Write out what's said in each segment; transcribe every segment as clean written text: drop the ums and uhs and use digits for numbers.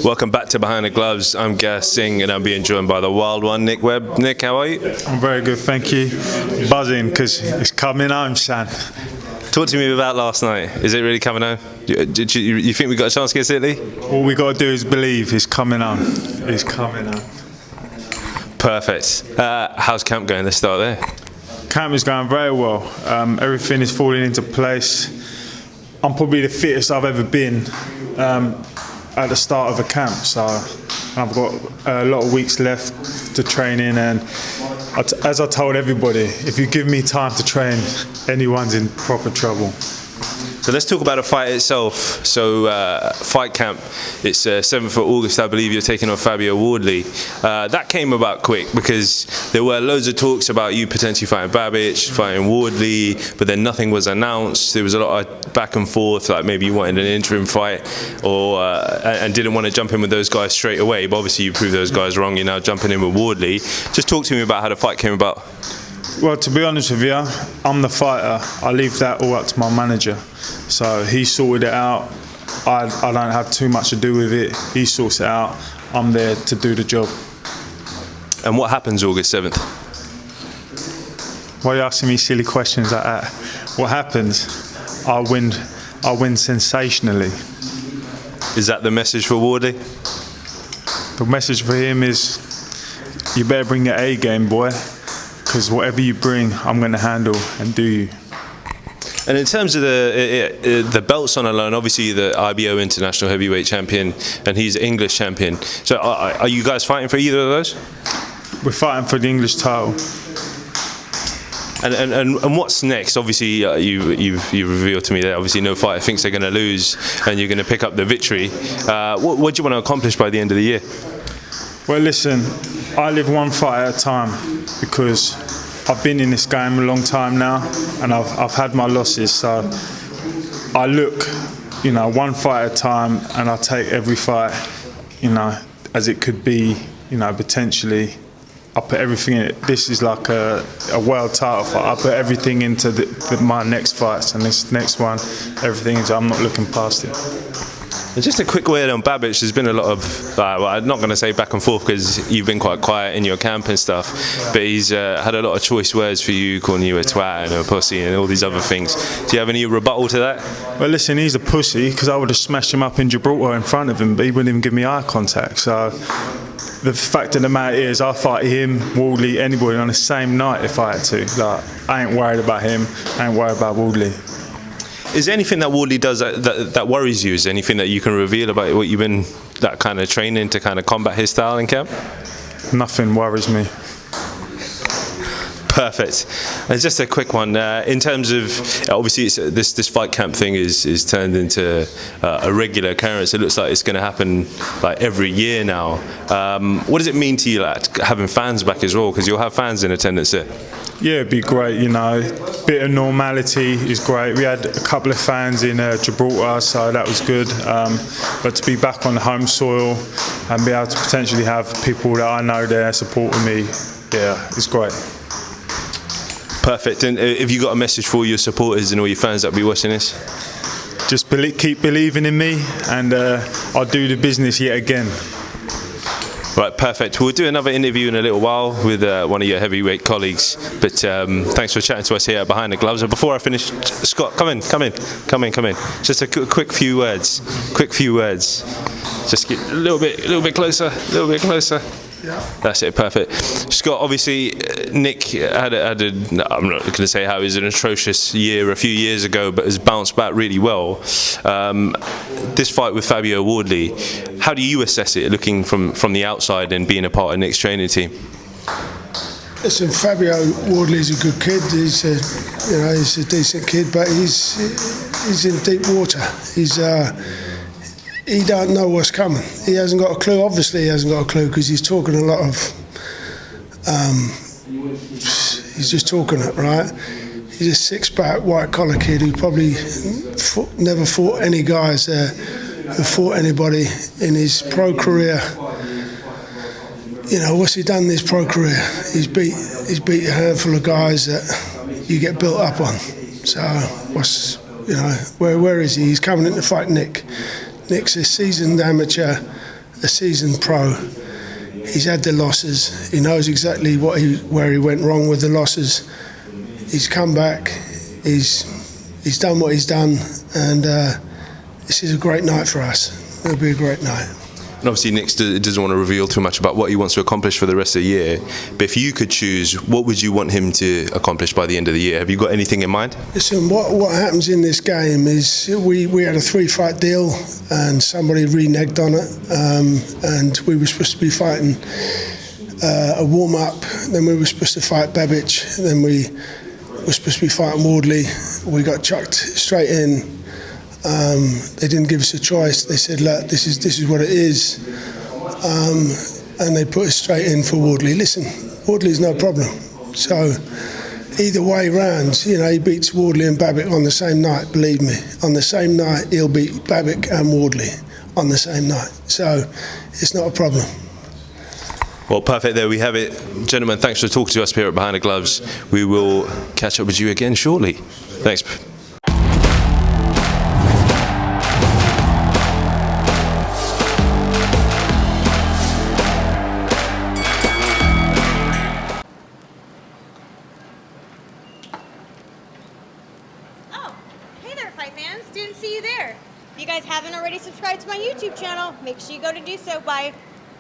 Welcome back to Behind the Gloves. I'm Gas Singh and I'm being joined by the wild one, Nick Webb. Nick, how are you? I'm very good, thank you. Buzzing because it's coming home, son. Talk to me about last night. Is it really coming home? Did you think we got a chance against Italy? All we got to do is believe it's coming home. It's coming home. Perfect. How's camp going? Let's start there. Camp is going very well. Everything is falling into place. I'm probably the fittest I've ever been at the start of a camp, so I've got a lot of weeks left to train in, and as I told everybody, if you give me time to train, anyone's in proper trouble. So let's talk about the fight itself. So fight camp, it's 7th of August, I believe you're taking on Fabio Wardley. That came about quick because there were loads of talks about you potentially fighting Babic, fighting Wardley, but then nothing was announced. There was a lot of back and forth, like maybe you wanted an interim fight or and didn't want to jump in with those guys straight away, but obviously you proved those guys wrong. You're now jumping in with Wardley. Just talk to me about how the fight came about. Well, to be honest with you, I'm the fighter. I leave that all up to my manager. So he sorted it out. I don't have too much to do with it. He sorts it out. I'm there to do the job. And what happens August 7th? Why are you asking me silly questions like that? What happens? I win sensationally. Is that the message for Wardley? The message for him is, you better bring your A game, boy. Because whatever you bring, I'm going to handle and do you. And in terms of the belts on alone, obviously the IBO International Heavyweight Champion and he's English Champion. So are you guys fighting for either of those? We're fighting for the English title. And what's next? Obviously, you've revealed to me that obviously no fighter thinks they're going to lose and you're going to pick up the victory. What do you want to accomplish by the end of the year? Well, listen, I live one fight at a time because I've been in this game a long time now and I've had my losses, so I look, one fight at a time, and I take every fight, as it could be, potentially. I put everything in it. This is like a world title fight. I put everything into my next fights, and this next one, everything into. I'm not looking past it. And just a quick word on Babic. There's been a lot of, well, I'm not going to say back and forth because you've been quite quiet in your camp and stuff, but he's had a lot of choice words for you, calling you a twat and a pussy and all these other things. Do you have any rebuttal to that? Well, listen, he's a pussy because I would have smashed him up in Gibraltar in front of him, but he wouldn't even give me eye contact. So the fact of the matter is, I fight him, Wardley, anybody on the same night if I had to. Like, I ain't worried about him, I ain't worried about Wardley. Is there anything that Wardley does that worries you? Is there anything that you can reveal about what you've been that kind of training to kind of combat his style in camp? Nothing worries me. Perfect. And just a quick one. In terms of, obviously, this fight camp thing is turned into a regular occurrence. It looks like it's going to happen like every year now. What does it mean to you, like having fans back as well? Because you'll have fans in attendance there. Yeah, it'd be great, Bit of normality is great. We had a couple of fans in Gibraltar, so that was good. But to be back on the home soil and be able to potentially have people that I know there supporting me, yeah, it's great. Perfect. And have you got a message for your supporters and all your fans that will be watching this? Just keep believing in me, and I'll do the business yet again. Right, perfect. We'll do another interview in a little while with one of your heavyweight colleagues. But thanks for chatting to us here at Behind the Gloves. And before I finish, Scott, come in. Just a quick few words. Just get a little bit closer. Yeah. That's it, perfect. Scott, obviously, Nick had I'm not going to say how it was an atrocious year a few years ago, but has bounced back really well. This fight with Fabio Wardley, how do you assess it, looking from the outside and being a part of Nick's training team? Listen, Fabio Wardley's a good kid. He's a decent kid, but he's in deep water. He don't know what's coming. He hasn't got a clue. Obviously, he hasn't got a clue because he's talking a lot of. He's just talking it, right? He's a six-pack, white-collar kid who probably never fought any guys who fought anybody in his pro career. What's he done in his pro career? He's beat a handful of guys that you get built up on. So where is he? He's coming in to fight Nick. Nick's a seasoned amateur, a seasoned pro. He's had the losses. He knows exactly where he went wrong with the losses. He's come back. He's done what he's done, and this is a great night for us. It'll be a great night. And obviously, Nick doesn't want to reveal too much about what he wants to accomplish for the rest of the year. But if you could choose, what would you want him to accomplish by the end of the year? Have you got anything in mind? Listen, what happens in this game is we had a 3-fight deal, and somebody reneged on it, and we were supposed to be fighting a warm-up, then we were supposed to fight Babic, then we were supposed to be fighting Wardley. We got chucked straight in. They didn't give us a choice. They said, look, this is what it is. And they put us straight in for Wardley. Listen, Wardley's no problem. So either way round, he beats Wardley and Babic on the same night, believe me. On the same night, he'll beat Babic and Wardley on the same night. So it's not a problem. Well, perfect. There we have it. Gentlemen, thanks for talking to us here at Behind the Gloves. We will catch up with you again shortly. Thanks. Didn't see you there. If you guys haven't already subscribed to my YouTube channel, make sure you go to do so by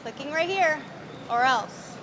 clicking right here, or else.